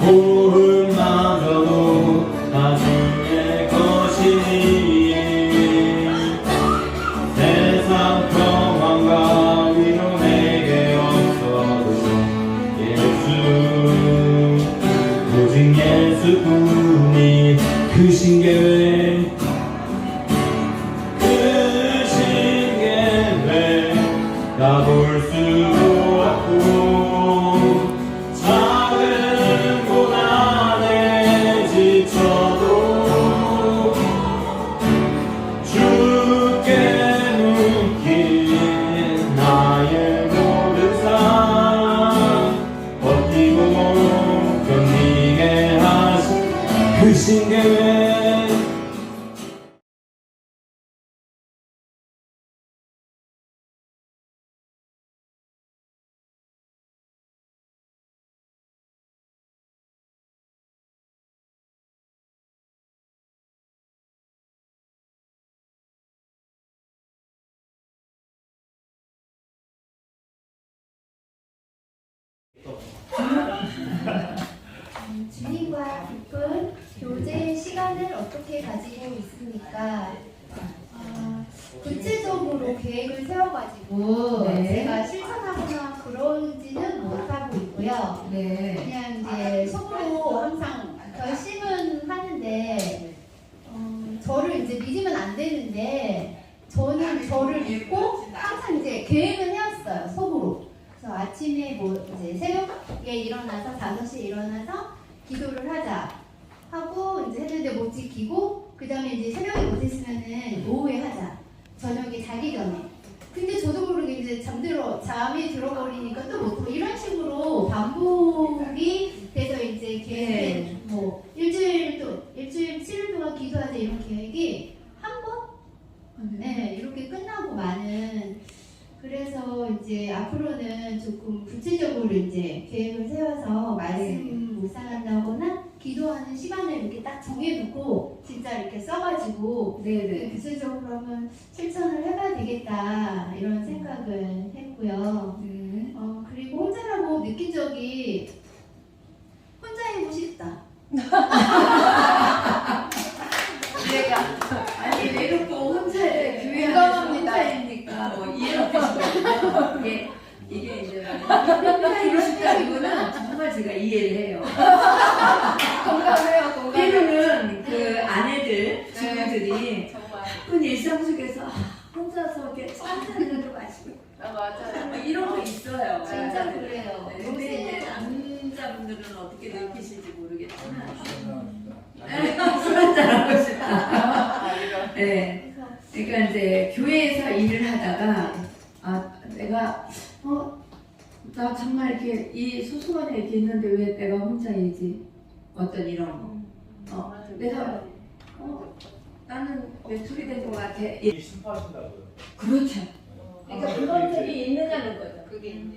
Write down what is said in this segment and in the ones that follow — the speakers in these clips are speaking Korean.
고음마저도 나중에 것이니 세상 평안과 위로 내게 없어도 예수 오직 예수뿐이 크신 계획 나 볼 수도 없고 작은 고난에 지쳐도 주께 묻힌 나의 모든 삶 버티고 견디게 하신 크신 계획 주님과 깊은 교제 시간을 어떻게 가지고 있습니까? 구체적으로 계획을 세워가지고 제가 실천하거나 그러지는 못하고 있고요. 그냥 이제 속으로 항상 결심은 하는데 저를 이제 믿으면 안 되는데 저는 저를 믿고 항상 이제 계획을 해왔어요. 속으로. 그래서 아침에 뭐 이제 새벽에 일어나서 5시에 일어나서 기도를 하자 하고 이제 했는데 못 지키고 그 다음에 이제 새벽에 못했으면은 오후에 하자 저녁에 자기 전에 근데 저도 모르게 이제 잠에 들어버리니까 또 못하고 이런 식으로 반복이 돼서 이제 계획 뭐 일주일 7일 동안 기도하자 이런 계획이 한 번? 네 이렇게 끝나고 마는 그래서 이제 앞으로는 조금 구체적으로 이제 계획을 세워서 말씀 묵상한다거나 기도하는 시간을 이렇게 딱 정해두고 진짜 이렇게 써가지고 구체적으로 한번 실천을 해봐야 되겠다 이런 생각을 했고요. 그리고 혼자라고 느낀 적이 혼자 해보고 싶다. 내가 아니 외롭고 혼자 교회 안에서 혼자이니까 뭐 이해가 되시거든요. 이게 이제 혼자 하고 싶다 이거는 정말 제가 이해를 해요. 공감해요. 때로는 그 아내들 주부들이 바쁜 일상 속에서 혼자서 이렇게 한잔이라도 마시고 맞아요. 이런 거 있어요. 진짜 그래요. 근데 이제 남자분들은 어떻게 느끼실지 모르겠지만 술 한잔하고 싶다. 네. 그러니까 이제 교회에서 일을 하다가 내가 나 정말 이렇게 이 소수원에 이렇게 있는데 왜 내가 혼자이지? 어떤 이런 거. 내가 나는 외톨이 된 것 같아. 심파하신다고요? 그렇죠. 그러니까 그런 적이 있느냐는 거죠. 그게 이제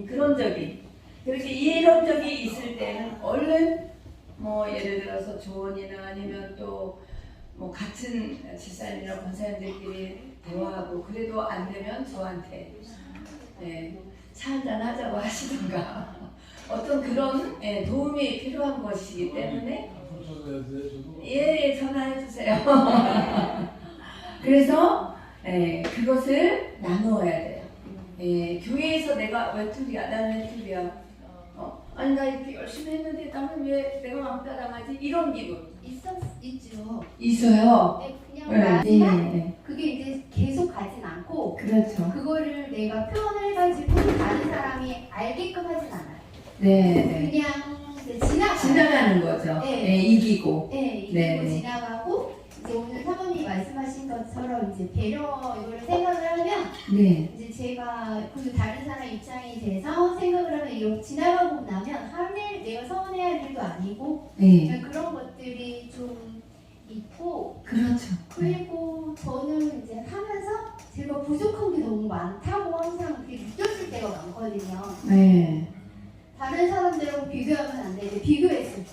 그런 적이. 그렇게 이런 적이 있을 때는 얼른 뭐 예를 들어서 조언이나 아니면 또 뭐 같은 집사님이나 권사님들끼리 대화하고 그래도 안 되면 저한테 차 한잔 하자고 하시던가 어떤 그런 도움이 필요한 것이기 때문에 전화해 주세요. 그래서 그것을 나누어야 돼요. 교회에서 내가 외톨이야, 나는 외톨이야. 아니 나 이렇게 열심히 했는데 나는 왜 내가 왕따 당하지? 이런 기분 있죠. 있어요. 그냥 마지막 그게 이제 계속 가진 않고 그렇죠. 그거를 내가 표현해가지고 다른 사람이 알게끔 하진 않아요. 그냥 이제 지나가는 거죠. 이기고. 이기고 지나가고 이제 오늘 사모님이 말씀하신 것처럼 이제 배려 이거를 생각을 하면 이제 제가 그 다른 사람 입장이 돼서 생각을 하면 이렇게 지나가고 나면 하늘 내가 서운해야 할 일도 아니고 그런 것들이 좀 있고 그렇죠. 그리고 저는 이제 하면서 제가 부족한 게 너무 많다고 항상 그렇게 느꼈을 때가 많거든요. 다른 사람들하고 비교하면 안 돼. 비교했을 때.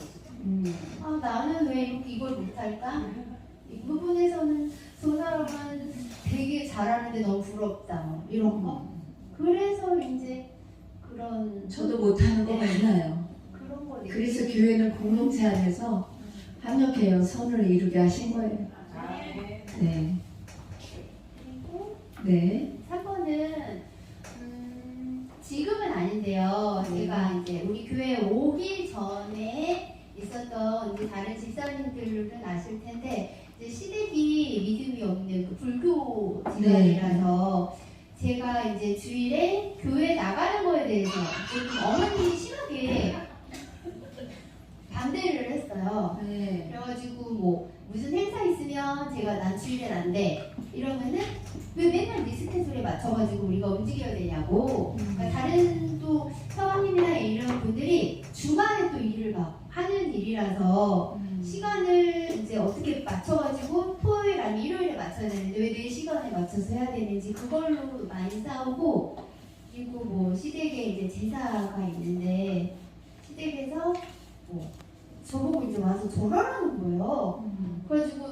나는 왜 이걸 못할까? 이 부분에서는 저 사람은 되게 잘하는데 너무 부럽다. 뭐 이런 거. 그래서 이제 그런 저도 못하는 거 많아요. 그런 거 그래서 교회는 공동체 안에서 협력해요. 선을 이루게 하신 거예요. 네. 그리고 네. 3번은 지금은 아닌데요. 제가 이제 우리 교회 오기 전에 있었던 이제 다른 집사님들은 아실 텐데 이제 시댁이 믿음이 없는 그 불교 집안이라서 제가 이제 주일에 교회 나가는 거에 대해서 좀 어머님이 심하게 반대를 했어요. 네. 그래가지고 뭐 무슨 행사 있으면 제가 난 주일엔 안 돼. 이러면은 왜 맨날 네 스케줄에 맞춰가지고 우리가 움직여야 되냐고. 그러니까 다른 또 서방님이나 이런 분들이 주말에 또 일을 막 하는 일이라서 시간을 이제 어떻게 맞춰가지고 토요일 아니면 일요일에 맞춰야 되는데 왜 내 시간에 맞춰서 해야 되는지 그걸로 많이 싸우고, 그리고 뭐 시댁에 이제 제사가 있는데 시댁에서 뭐 저보고 이제 와서 절하라는 거예요. 그래가지고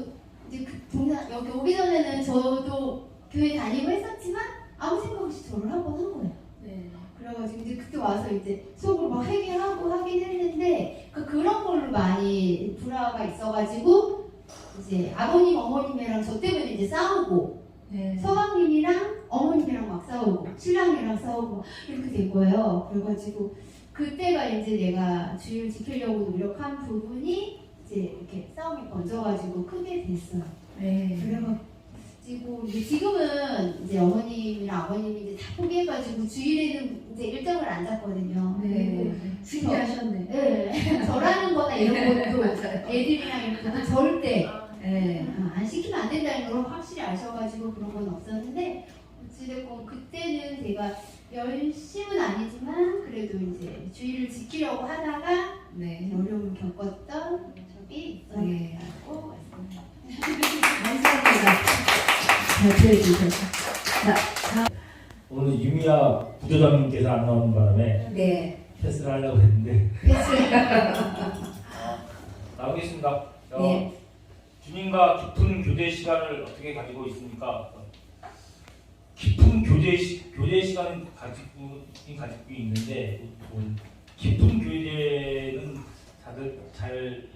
이제 그 동사 여기 오기 전에는 저도 교회 다니고 했었지만 아무 생각 없이 절을 한 번 한 거예요. 네. 그래가지고 이제 그때 와서 이제 속으로 막 회개하고 하긴 했는데 그런 걸로 많이 불화가 있어가지고 이제 아버님 어머님이랑 저 때문에 이제 싸우고 네. 서방님이랑 어머님이랑 막 싸우고 신랑이랑 싸우고 이렇게 된 거예요. 그래가지고 그때가 이제 내가 주일 지키려고 노력한 부분이 이제 이렇게 싸움이 번져가지고 크게 됐어요. 네. 그래가지고 이제 지금은 이제 어머님이랑 아버님이 이제 다 포기해가지고 주일에는 이제 일정을 안 잡거든요. 네. 승리하셨네. 네. 절하는 거나 이런 것도 애들이랑 이런 것도 절대 네. 안 시키면 안 된다는 걸 확실히 아셔가지고 그런 건 없었는데 어찌됐건 그때는 제가 열심은 아니지만 그래도 이제 주의를 지키려고 하다가 네. 어려움을 겪었던 적이 네. 있었고 맞습니다. 감사합니다. 발표해 주셔서. 자, 오늘 유미야 부조장님께서 안 나오는 바람에 네. 패스를 하려고 했는데 패스. 나오겠습니다. 네. 주님과 깊은 교제 시간을 어떻게 가지고 있습니까? 깊은 교제 시간을 가지고 있는데 깊은 교제는 다들 잘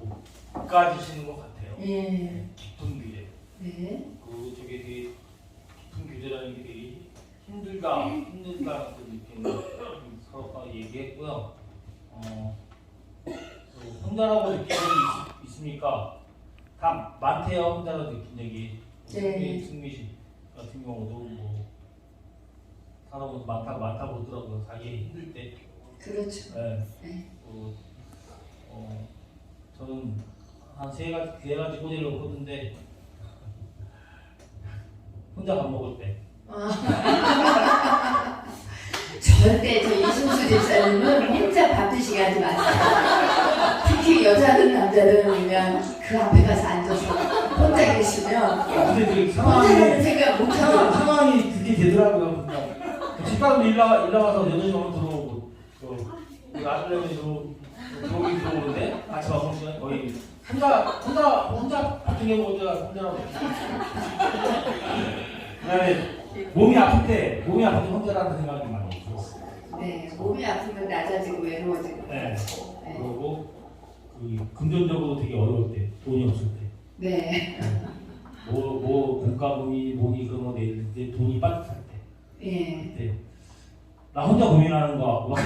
못 가지시는 것 같아요. 네. 깊은 교제. 네. 저게 되게 깊은 교제라는 게 되게 힘들다는 그 느낌을 서로가 얘기했고요. 혼자라고 느끼는 적이 있습니까? 다 많대요. 혼자라고 느낀 적이. 네. 승미 씨 같은 경우도 뭐 사람은 많다고 그러더라고요. 자기 힘들 때. 그렇죠. 네. 네. 저는 한 세 가지 꽂으려고 하는데 혼자 밥 먹을 때. 절대 저 이순수 집사님은 혼자 밥 드시게 하지 마세요. 특히 여자든 남자든 그냥 그 앞에 가서 앉아서 혼자 계시면 근데 혼자라는 생각 못 하고. 상황이 그게 되더라고요. 집사람도 일 나와서 8시 넘어 들어오고 아들내미 들어오긴 들어오는데 같이 밥 먹는 시간 거의 혼자 바뀌게 먹자 혼자라고. 그다음에 몸이 아플 때 혼자라는 생각이 많이 들었어요. 네, 몸이 아프면 낮아지고 외로워지고. 네. 네. 그리고 금전적으로 되게 어려울 때, 돈이 없을 때. 네. 뭐 공과금이 뭐니 그런 거 내는데 돈이 빠듯할 때. 예. 그때 나 혼자 고민하는 거 같고.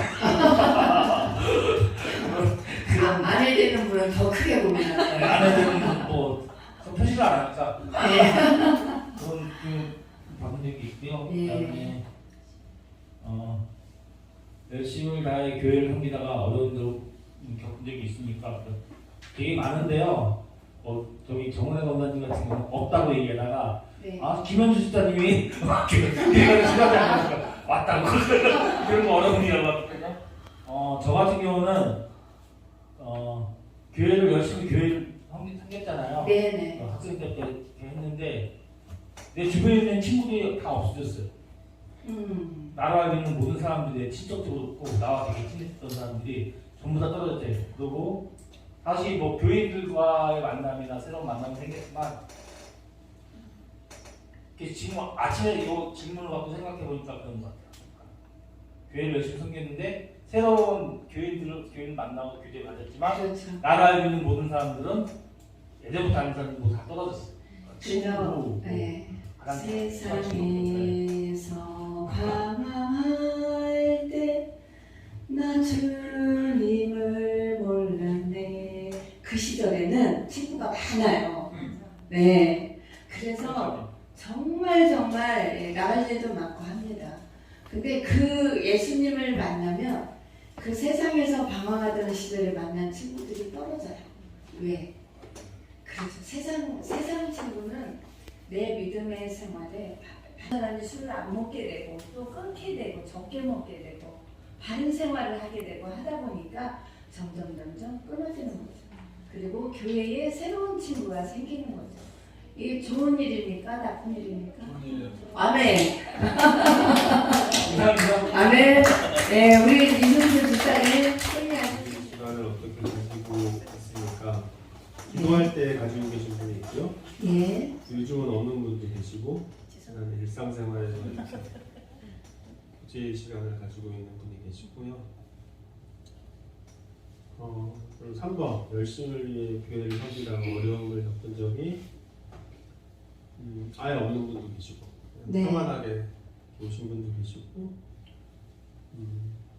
아내 되는 분은 더 크게 고민하네요. 아내들은 뭐좀 표시를 안 하니까. 네. 그런 받은 적이 있고요. 예. 그다음에 열심을 다해 교회를 섬기다가 어려운 대로 겪은 적이 있으니까 되게 많은데요. 저기 정원의 검사님 같은 경우는 없다고 얘기하다가 네. 김현주 집사님이 교회를 시작하지 않으니까 왔다고 그런 거 어려움이라고 하거든요. 저 같은 경우는 교회를 섬겼잖아요. 네네. 학생 때 했는데 내 주변에 있는 친구들이 다 없어졌어요. 나로 알고 있는 모든 사람들이 내 친척적으로 그렇고 나와 되게 친했던 사람들이 전부 다 떨어졌대요. 그리고 다시 뭐 교인들과의 만남이나 새로운 만남이 생겼지만 지금 아침에 이 질문을 갖고 생각해 보니까 그런 것 같아요. 교회를 열심히 섬겼는데 새로운 교인을 만나고 교제를 가졌지만 그렇죠. 나를 알고 있는 모든 사람들은 예전부터 아는 사람들 모두 다 떨어졌어. 그래서 네. 세상에서 방황할 때 나 주님을 몰랐네. 그 시절에는 친구가 많아요. 네. 그래서 정말 나갈 일도 많고 합니다. 근데 그 예수님을 만나면 그 세상에서 방황하던 시절에 만난 친구들이 떨어져요. 왜? 그래서 세상 친구는 내 믿음의 생활에 사람이 술을 안 먹게 되고 또 끊게 되고 적게 먹게 되고 바른 생활을 하게 되고 하다 보니까 점점 끊어지는 거죠. 그리고 교회에 새로운 친구가 생기는 거죠. 이게 좋은 일입니까? 나쁜 일입니까? 아멘. 아멘. 네, 우리 이승수 집사님 소개하시죠. 시간을 어떻게 가지고 있습니까? 기도할 때 가지고 계신 분이 있고요. 예. 요즘은 없는 분도 계시고, 그다음에 일상생활에서 구제의 시간을 가지고 있는 분이 계시고요. 그럼 3번 열심을 위해 교회를 섬기다가 어려움을 겪은 적이 아예 없는 분도 계시고, 네. 평안하게 오신 분도 계시고,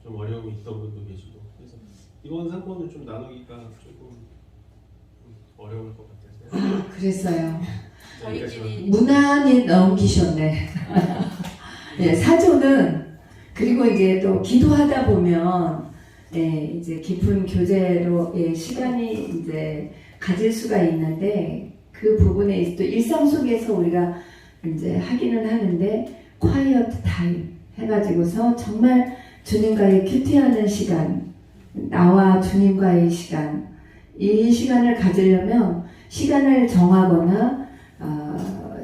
좀 어려움이 있던 분도 계시고, 그래서 이번 3번을 좀 나누기가 조금 어려울 것 같아서요. 그랬어요. 저희끼리 무난히 넘기셨네. 네, 사조는 그리고 이제 또 기도하다 보면 이제 깊은 교제로 시간이 이제 가질 수가 있는데 그 부분에 또 일상 속에서 우리가 이제 하기는 하는데 quiet time 해가지고서 정말 주님과의 큐티하는 시간, 나와 주님과의 시간, 이 시간을 가지려면 시간을 정하거나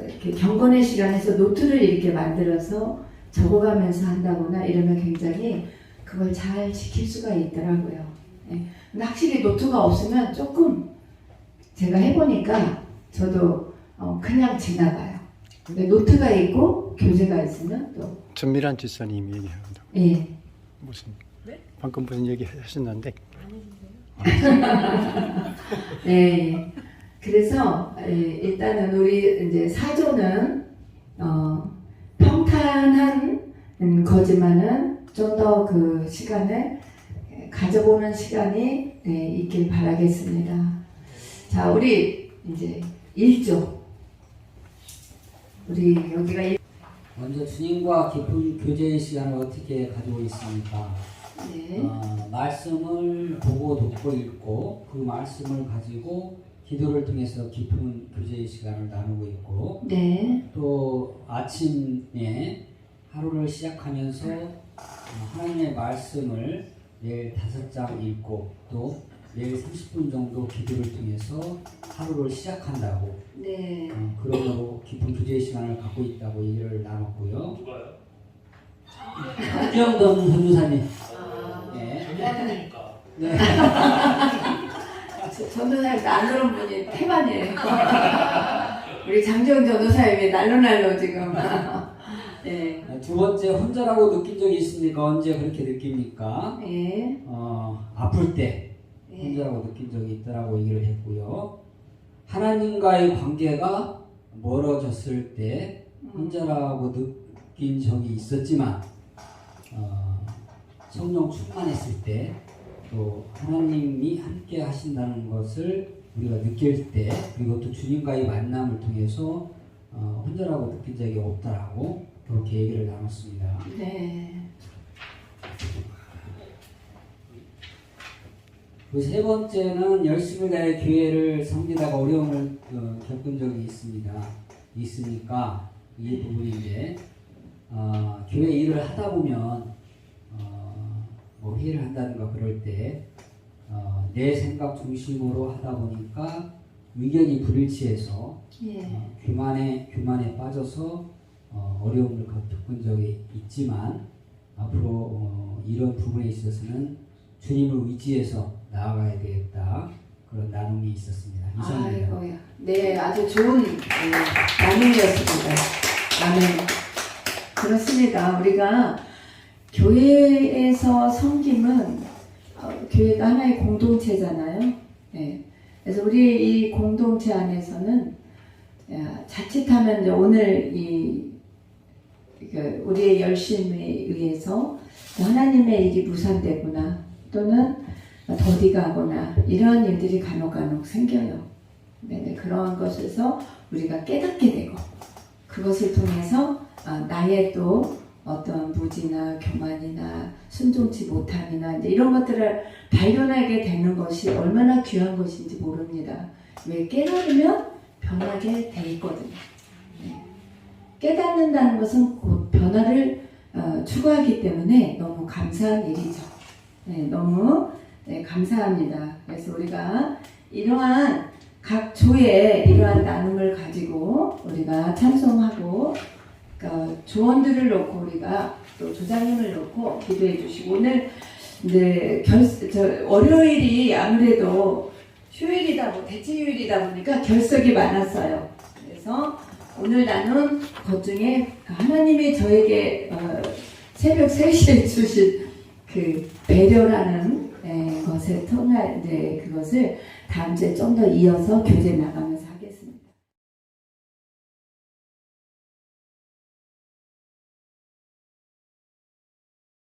이렇게 경건의 시간에서 노트를 이렇게 만들어서 적어가면서 한다거나 이러면 굉장히 그걸 잘 지킬 수가 있더라고요. 네. 근데 확실히 노트가 없으면 조금 제가 해보니까 저도 그냥 지나가요. 근데 노트가 있고 교재가 있으면 또 전미란 집사님이 얘기합니다. 예. 무슨 방금 무슨 얘기 하셨는데 네. 그래서 일단은 우리 이제 사조는 평탄한 거지만은 좀 더 그 시간을 가져보는 시간이 있길 바라겠습니다. 자, 우리 이제 1조. 우리 여기가 먼저 주님과 깊은 교제의 시간을 어떻게 가지고 있습니까? 네. 말씀을 보고 듣고 읽고 그 말씀을 가지고 기도를 통해서 깊은 교제의 시간을 나누고 있고 네. 또 아침에 하루를 시작하면서 하나님의 말씀을 매일 5장 읽고 또 매일 30분 정도 기도를 통해서 하루를 시작한다고 네. 그러므로 깊은 교제의 시간을 갖고 있다고 얘기를 나눴고요. 누가요? 한주영돈 전도사님. 네. 장난이니까. 네. 전도사님 날로는 분이 태반이에요. 우리 장정 전도사님이 날로 지금. 네. 두 번째 혼자라고 느낀 적이 있습니까? 언제 그렇게 느낍니까? 네. 아플 때 혼자라고 느낀 적이 있더라고 얘기를 했고요. 하나님과의 관계가 멀어졌을 때 혼자라고 느낀 적이 있었지만 성령 충만했을 때 또 하나님이 함께 하신다는 것을 우리가 느낄 때 그리고 또 주님과의 만남을 통해서 혼자라고 느낀 적이 없다라고 그렇게 얘기를 나눴습니다. 네. 그 세 번째는 열심을 다해 교회를 섬기다가 어려움을 겪은 적이 있으니까 이 부분인데 교회 일을 하다 보면 뭐 회의를 한다든가 그럴 때 내 생각 중심으로 하다 보니까 의견이 불일치해서 교만에 빠져서 어려움을 겪은 적이 있지만 앞으로 이런 부분에 있어서는 주님을 의지해서 나아가야 되겠다 그런 나눔이 있었습니다. 이상입니다. 아이고야. 네, 아주 좋은 나눔이었습니다. 아멘. 그렇습니다. 우리가 교회에서 섬김은 교회가 하나의 공동체잖아요. 네. 그래서 우리 이 공동체 안에서는 자칫하면 이제 오늘 우리의 열심에 의해서 하나님의 일이 무산되거나 또는 더디가거나 이런 일들이 간혹 생겨요. 네, 그런 것에서 우리가 깨닫게 되고 그것을 통해서 나의 또 어떤 무지나 교만이나 순종치 못함이나 이제 이런 것들을 발견하게 되는 것이 얼마나 귀한 것인지 모릅니다. 왜 깨달으면 변하게 돼 있거든요. 네. 깨닫는다는 것은 곧 변화를 추구하기 때문에 너무 감사한 일이죠. 네, 너무 감사합니다. 그래서 우리가 이러한 각 조의 이러한 나눔을 가지고 우리가 찬송하고 그러니까 조언들을 놓고 우리가 또 조장님을 놓고 기도해 주시고 오늘 이제 월요일이 아무래도 휴일이다 대체휴일이다 보니까 결석이 많았어요. 그래서 오늘 나눈 것 중에 하나님이 저에게 새벽 3시에 주신 그 배려라는 것을 통해 그것을 다음 주에 좀 더 이어서 교재 나가면서